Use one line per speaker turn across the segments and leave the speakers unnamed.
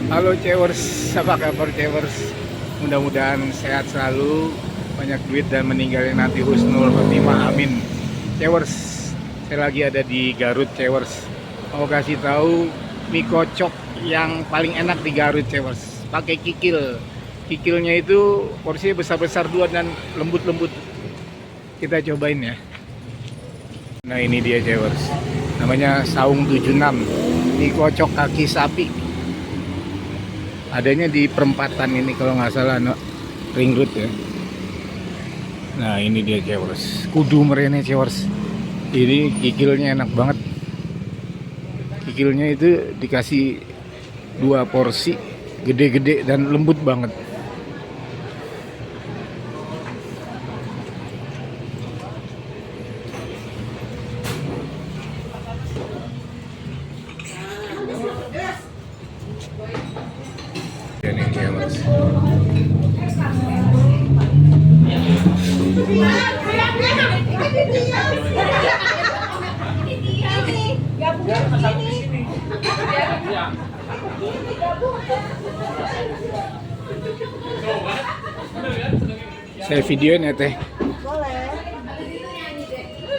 Halo Cewers, apa kabar Cewers? Mudah-mudahan sehat selalu, banyak duit dan meninggalnya nanti husnul khotimah, amin. Cewers, saya lagi ada di Garut Cewers. Mau kasih tahu mie kocok yang paling enak di Garut Cewers. Pakai kikil. Kikilnya itu porsinya besar-besar dua dan lembut-lembut. Kita cobain ya. Nah ini dia Cewers. Namanya Saung 76. Mie kocok kaki sapi. Adanya di perempatan ini kalau nggak salah, no, ring road ya. Nah ini dia Cewers, kudu merene Cewers. Ini kikilnya enak banget. Kikilnya itu dikasih 2 porsi, gede-gede dan lembut banget. Ini Cewers. Saya videoin ya teh.
Boleh.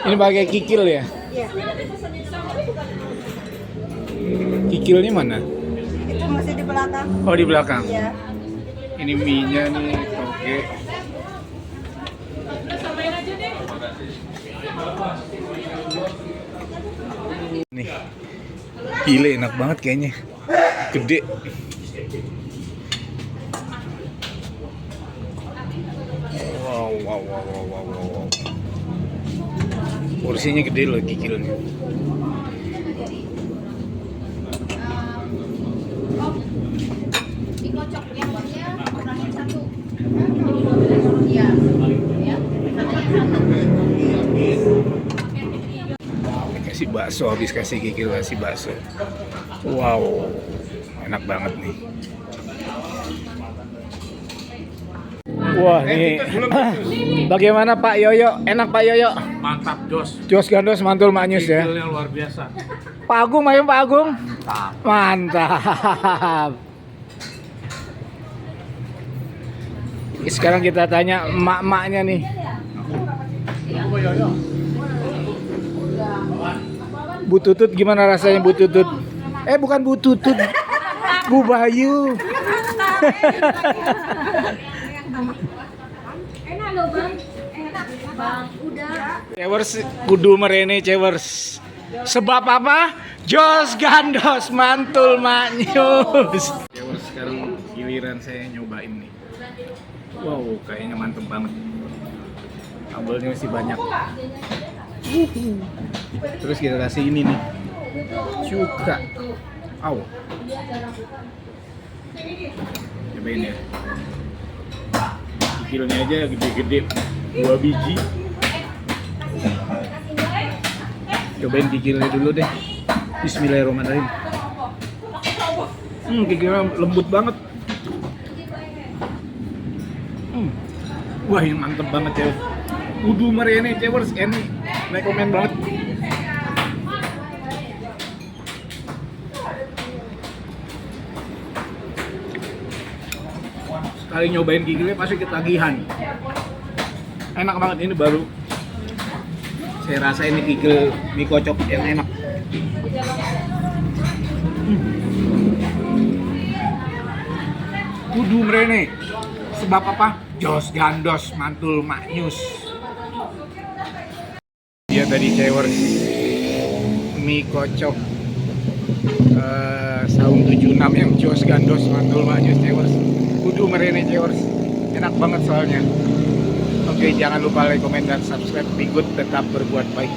Ini pakai kikil ya?
Iya.
Kikilnya mana?
Itu masih di belakang.
Oh di belakang.
Iya.
Ini mie-nya nih, oke. Nih, gile enak banget kayaknya, gede. Wow. Porsinya gede loh kikilnya.
Dikocok yang warnanya kurangin 1. Iya. Ya.
Kasih bakso, habis kasih kikil kasih bakso. Wow, enak banget nih. Wah nih, bagaimana Pak Yoyo? Enak Pak Yoyo?
Mantap, Jos.
Jos gandos mantul maknyus ya.
Kikilnya luar biasa.
Pak Agung, ayo Pak Agung.
Mantap.
Mantap. Sekarang kita tanya emak-emaknya nih. Bu Tutut gimana rasanya Bu Tutut? Bukan Bu Tutut, Bu Bayu.
Enak loh, Bang. Enak, Bang. Udah.
Cewers kudu merene Cewers. Sebab apa? Jos gandos mantul maknyus. Cewers sekarang giliran saya nyobain nih. Wow, kayaknya mantep banget. Sambelnya masih banyak. Terus kita kasih ini nih, cuka. Aw. Cobain ya. Kikilnya aja gede-gede, 2 biji. Cobain kikilnya dulu deh. Bismillahirrahmanirrahim. Kikilnya lembut banget. Wah ini mantep banget ya. Kudu merene Cewers, ini rekomen banget. Sekali nyobain kikilnya pasti ketagihan. Enak banget, ini baru saya rasa ini kikil mie kocok yang enak. Kudu merene. Sebab apa? Jos gandos mantul maknyus. Dia tadi Cewers mie kocok Saung 76 yang jos gandos mantul maknyus Cewers. Kudu merene Cewers. Enak banget soalnya. Oke, jangan lupa like, komen, dan subscribe. Be good, tetap berbuat baik.